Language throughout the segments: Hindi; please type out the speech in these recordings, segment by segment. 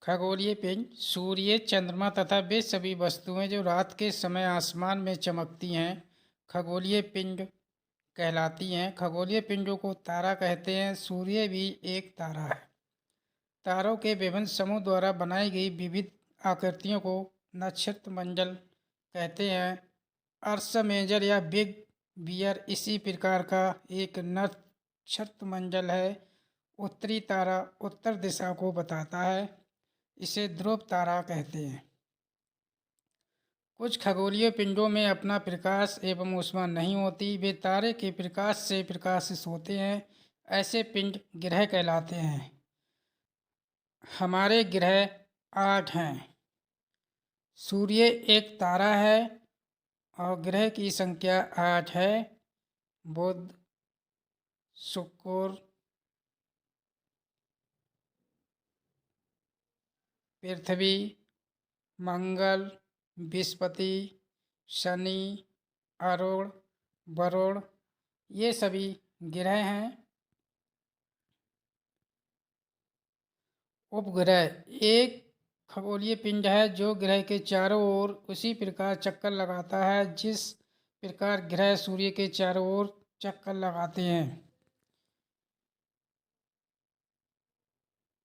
खगोलीय पिंड सूर्य, चंद्रमा तथा वे सभी वस्तुएं जो रात के समय आसमान में चमकती हैं, खगोलीय पिंड कहलाती हैं। खगोलीय पिंडों को तारा कहते हैं। सूर्य भी एक तारा है। तारों के विभिन्न समूह द्वारा बनाई गई विविध आकृतियों को नक्षत्र मंडल कहते हैं। अर्स मेजर या बिग बियर इसी प्रकार का एक नक्षत्र मंडल है। उत्तरी तारा उत्तर दिशा को बताता है। इसे ध्रुव तारा कहते हैं। कुछ खगोलीय पिंडों में अपना प्रकाश एवं ऊष्मा नहीं होती, वे तारे के प्रकाश से प्रकाशित होते हैं। ऐसे पिंड ग्रह कहलाते हैं। हमारे ग्रह 8 हैं। सूर्य एक तारा है और ग्रह की संख्या 8 है। बुध, शुक्र, पृथ्वी, मंगल, बृहस्पति, शनि, अरुण, वरुण, ये सभी ग्रह हैं। उपग्रह एक खगोलीय पिंड है जो ग्रह के चारों ओर उसी प्रकार चक्कर लगाता है जिस प्रकार ग्रह सूर्य के चारों ओर चक्कर लगाते हैं।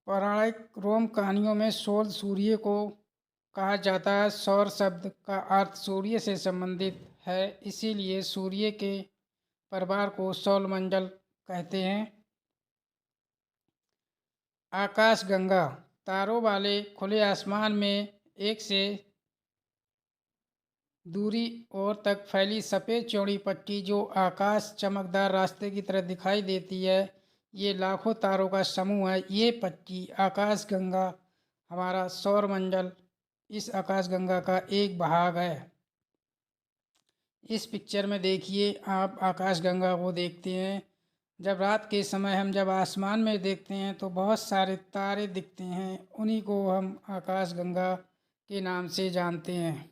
पौराणिक रोम कहानियों में सौर सूर्य को कहा जाता है। सौर शब्द का अर्थ सूर्य से संबंधित है, इसीलिए सूर्य के परिवार को सौरमंडल कहते हैं। आकाशगंगा तारों वाले खुले आसमान में एक से दूरी और तक फैली सफ़ेद चौड़ी पट्टी जो आकाश चमकदार रास्ते की तरह दिखाई देती है, ये लाखों तारों का समूह है। ये पट्टी आकाशगंगा हमारा सौरमंडल इस आकाशगंगा का एक भाग है। इस पिक्चर में देखिए, आप आकाशगंगा को देखते हैं। जब रात के समय हम जब आसमान में देखते हैं तो बहुत सारे तारे दिखते हैं, उन्हीं को हम आकाशगंगा के नाम से जानते हैं।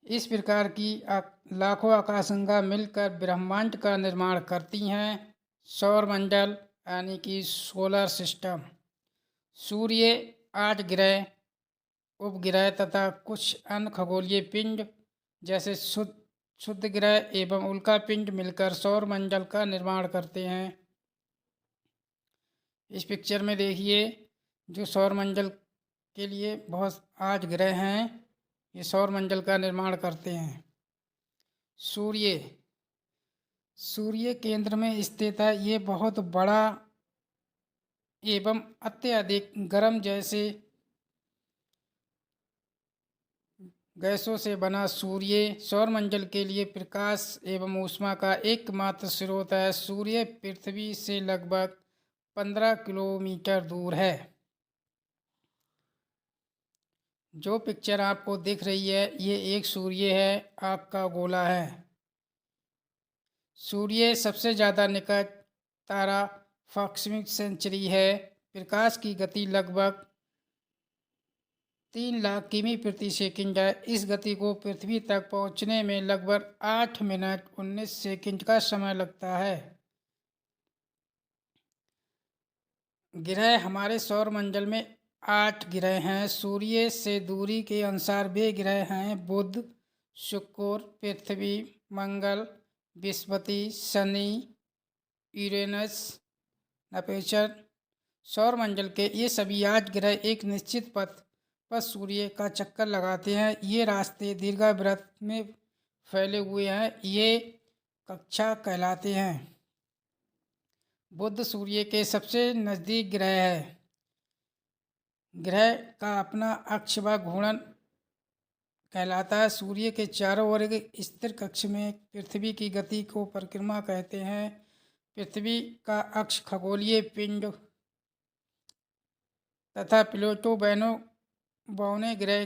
इस प्रकार की लाखों आकाशगंगा मिलकर ब्रह्मांड का निर्माण करती हैं। सौरमंडल यानी कि सोलर सिस्टम। सूर्य, 8 ग्रह, उपग्रह तथा कुछ अन्य खगोलीय पिंड जैसे शुद्ध ग्रह एवं उल्का पिंड मिलकर सौरमंडल का निर्माण करते हैं। इस पिक्चर में देखिए, जो सौरमंडल के लिए बहुत 8 ग्रह हैं, ये सौरमंडल का निर्माण करते हैं। सूर्य केंद्र में स्थित है। ये बहुत बड़ा एवं अत्यधिक गर्म जैसे गैसों से बना सूर्य सौरमंडल के लिए प्रकाश एवं ऊष्मा का एकमात्र स्रोत है। सूर्य पृथ्वी से लगभग 15 किलोमीटर दूर है। जो पिक्चर आपको दिख रही है, ये एक सूर्य है, आग का गोला है। सूर्य सबसे ज़्यादा निकट तारा प्रॉक्सिमिक सेंचुरी है। प्रकाश की गति लगभग 3 लाख किमी प्रति सेकंड है। इस गति को पृथ्वी तक पहुंचने में लगभग 8 मिनट 19 सेकंड का समय लगता है। ग्रह हमारे सौरमंडल में 8 ग्रह हैं। सूर्य से दूरी के अनुसार वे ग्रह हैं बुध, शुक्र, पृथ्वी, मंगल, बृहस्पति, शनि, यूरेनस, नेपच्यून। सौरमंडल के ये सभी 8 ग्रह एक निश्चित पथ पर सूर्य का चक्कर लगाते हैं। ये रास्ते दीर्घवृत्त में फैले हुए हैं। ये कक्षा कहलाते हैं। बुध सूर्य के सबसे नज़दीक ग्रह है। ग्रह का अपना अक्ष व घूर्णन कहलाता है। सूर्य के चारों ओर एक स्थिर कक्ष में पृथ्वी की गति को परिक्रमा कहते हैं। पृथ्वी का अक्ष खगोलीय पिंड तथा प्लूटो बौने ग्रह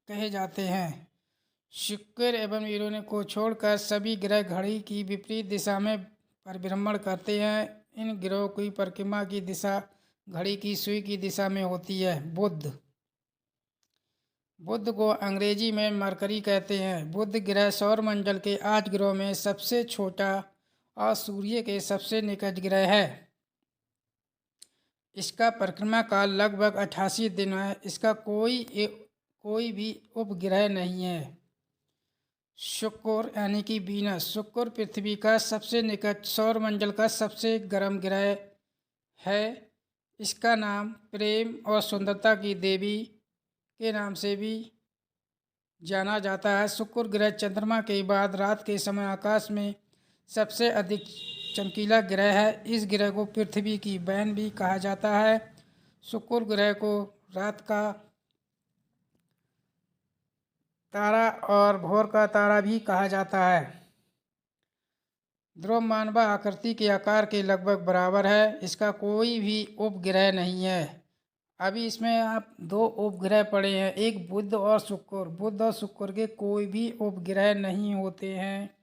कहे जाते हैं। शुक्र एवं यूरेनस को छोड़कर सभी ग्रह घड़ी की विपरीत दिशा में परिभ्रमण करते हैं। इन ग्रहों की परिक्रमा की दिशा घड़ी की सुई की दिशा में होती है। बुध को अंग्रेजी में मरकरी कहते हैं। बुध ग्रह सौरमंडल के 8 ग्रहों में सबसे छोटा और सूर्य के सबसे निकट ग्रह है। इसका परिक्रमा काल लगभग 88 दिन है। इसका कोई भी उपग्रह नहीं है। शुक्र यानी कि वीनस, शुक्र पृथ्वी का सबसे निकट सौरमंडल का सबसे गर्म ग्रह है। इसका नाम प्रेम और सुंदरता की देवी के नाम से भी जाना जाता है। शुक्र ग्रह चंद्रमा के बाद रात के समय आकाश में सबसे अधिक चमकीला ग्रह है। इस ग्रह को पृथ्वी की बहन भी कहा जाता है। शुक्र ग्रह को रात का तारा और भोर का तारा भी कहा जाता है। ध्रुवमानवा आकृति के आकार के लगभग बराबर है। इसका कोई भी उपग्रह नहीं है। अभी इसमें आप दो उपग्रह पड़े हैं, एक बुध और शुक्र। बुध और शुक्र के कोई भी उपग्रह नहीं होते हैं।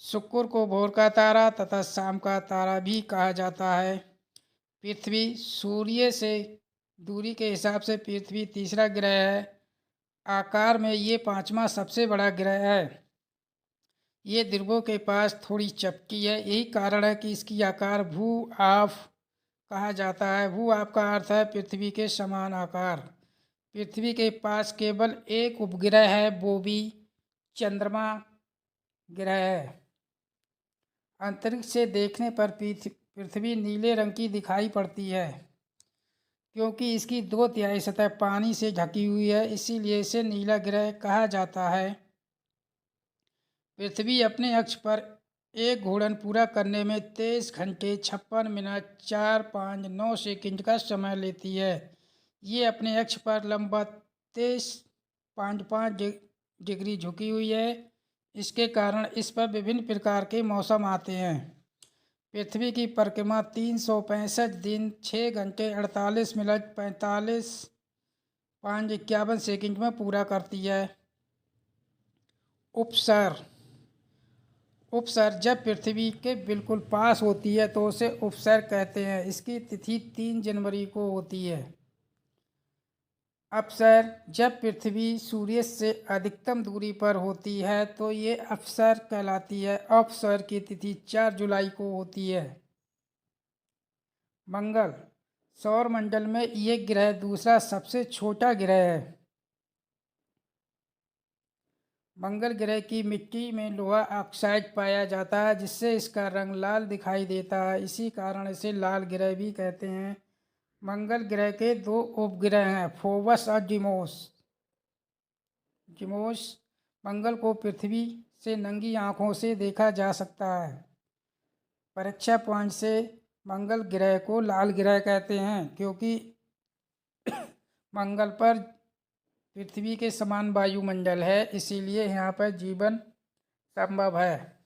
शुक्र को भोर का तारा तथा शाम का तारा भी कहा जाता है। पृथ्वी सूर्य से दूरी के हिसाब से पृथ्वी तीसरा ग्रह है। आकार में ये पांचवा सबसे बड़ा ग्रह है। ये ध्रुवों के पास थोड़ी चपटी है। यही कारण है कि इसकी आकार भू आप कहा जाता है। भू आप का अर्थ है पृथ्वी के समान आकार। पृथ्वी के पास केवल एक उपग्रह है, वो भी चंद्रमा ग्रह है। अंतरिक्ष से देखने पर पृथ्वी नीले रंग की दिखाई पड़ती है, क्योंकि इसकी 2/3 सतह पानी से ढकी हुई है, इसीलिए इसे नीला ग्रह कहा जाता है। पृथ्वी अपने अक्ष पर एक घूर्णन पूरा करने में 23 घंटे 56 मिनट 459 सेकंड का समय लेती है। ये अपने अक्ष पर लंबवत 23.5 डिग्री झुकी हुई है। इसके कारण इस पर विभिन्न प्रकार के मौसम आते हैं। पृथ्वी की परिक्रमा 365 दिन 6 घंटे 48 मिनट 45.51 सेकंड में पूरा करती है। उपसर जब पृथ्वी के बिल्कुल पास होती है तो उसे उपसर कहते हैं। इसकी तिथि 3 जनवरी को होती है। अपसर जब पृथ्वी सूर्य से अधिकतम दूरी पर होती है तो ये अपसर कहलाती है। अपसर की तिथि 4 जुलाई को होती है। मंगल सौरमंडल में ये ग्रह दूसरा सबसे छोटा ग्रह है। मंगल ग्रह की मिट्टी में लोहा ऑक्साइड पाया जाता है, जिससे इसका रंग लाल दिखाई देता है। इसी कारण इसे लाल ग्रह भी कहते हैं। मंगल ग्रह के 2 उपग्रह हैं, फोबस और डिमोस। मंगल को पृथ्वी से नंगी आंखों से देखा जा सकता है। परीक्षा पॉइंट से मंगल ग्रह को लाल ग्रह कहते हैं, क्योंकि मंगल पर पृथ्वी के समान वायुमंडल है, इसीलिए यहाँ पर जीवन संभव है।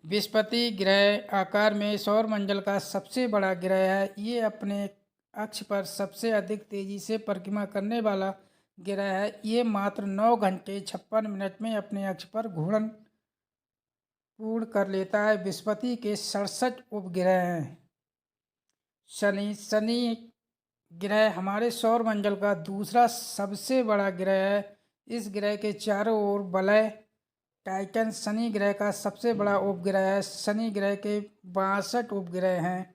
बृहस्पति ग्रह आकार में सौरमंडल का सबसे बड़ा ग्रह है। ये अपने अक्ष पर सबसे अधिक तेजी से परिक्रमा करने वाला ग्रह है। ये मात्र 9 घंटे 56 मिनट में अपने अक्ष पर घूर्णन पूर्ण कर लेता है। बृहस्पति के 67 उपग्रह हैं। शनि ग्रह हमारे सौरमंडल का दूसरा सबसे बड़ा ग्रह है। इस ग्रह के चारों ओर वलय टाइटन शनि ग्रह का सबसे बड़ा उपग्रह है। शनि ग्रह के 62 उपग्रह हैं।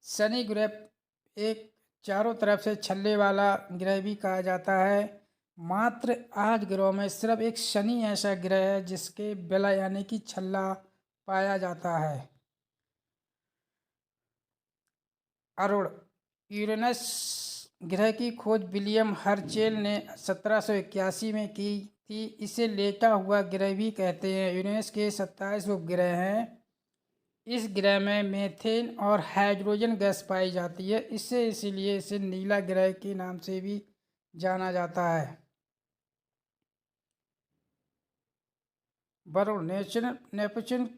शनि ग्रह एक चारों तरफ से छल्ले वाला ग्रह भी कहा जाता है। मात्र 8 ग्रहों में सिर्फ एक शनि ऐसा ग्रह है जिसके वलय यानी कि छल्ला पाया जाता है। अरुण यूरेनस ग्रह की खोज विलियम हर्शेल ने 1781 में की थी। इसे लेटा हुआ ग्रह भी कहते हैं। यूरेनस के 27 उपग्रह हैं। इस ग्रह में मीथेन और हाइड्रोजन गैस पाई जाती है। इसीलिए इसे नीला ग्रह के नाम से भी जाना जाता है। वरुण नेपच्यून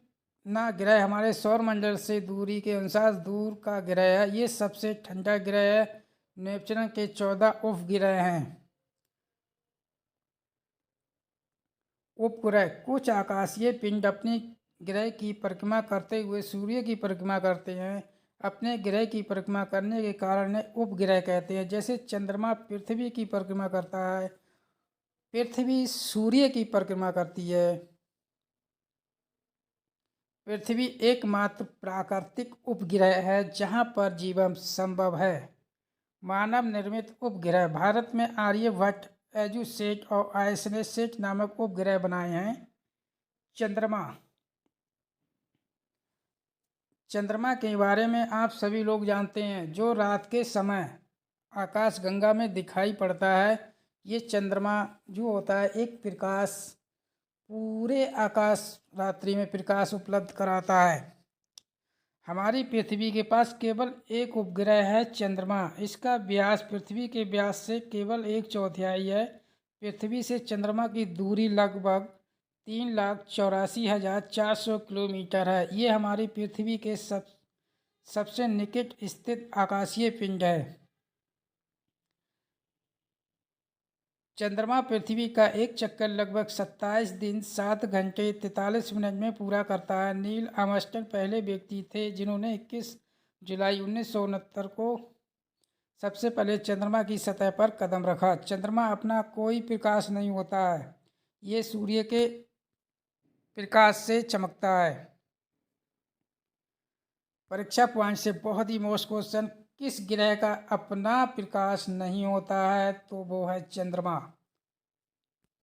ना ग्रह हमारे सौरमंडल से दूरी के अनुसार दूर का ग्रह है। ये सबसे ठंडा ग्रह है। नेपच्यून के 14 उपग्रह हैं। उपग्रह कुछ आकाशीय पिंड अपनी ग्रह की परिक्रमा करते हुए सूर्य की परिक्रमा करते हैं। अपने ग्रह की परिक्रमा करने के कारण उपग्रह कहते हैं। जैसे चंद्रमा पृथ्वी की परिक्रमा करता है, पृथ्वी सूर्य की परिक्रमा करती है। पृथ्वी एकमात्र प्राकृतिक उपग्रह है जहां पर जीवन संभव है। मानव निर्मित उपग्रह भारत में आर्यभट्ट, एजुसेट और आइसनसेट नामक उपग्रह बनाए हैं। चंद्रमा चंद्रमा के बारे में आप सभी लोग जानते हैं, जो रात के समय आकाशगंगा में दिखाई पड़ता है। ये चंद्रमा जो होता है एक प्रकाश, पूरे आकाश रात्रि में प्रकाश उपलब्ध कराता है। हमारी पृथ्वी के पास केवल एक उपग्रह है, चंद्रमा। इसका व्यास पृथ्वी के व्यास से केवल 1/4 है। पृथ्वी से चंद्रमा की दूरी लगभग 3,84,400 किलोमीटर है। ये हमारी पृथ्वी के सबसे निकट स्थित आकाशीय पिंड है। चंद्रमा पृथ्वी का एक चक्कर लगभग 27 दिन 7 घंटे 43 मिनट में पूरा करता है। नील आर्मस्ट्रांग पहले व्यक्ति थे जिन्होंने 21 जुलाई 1969 को सबसे पहले चंद्रमा की सतह पर कदम रखा। चंद्रमा अपना कोई प्रकाश नहीं होता है, ये सूर्य के प्रकाश से चमकता है। परीक्षा पॉइंट से बहुत ही मोस्ट क्वेश्चन, किस ग्रह का अपना प्रकाश नहीं होता है? तो वो है चंद्रमा।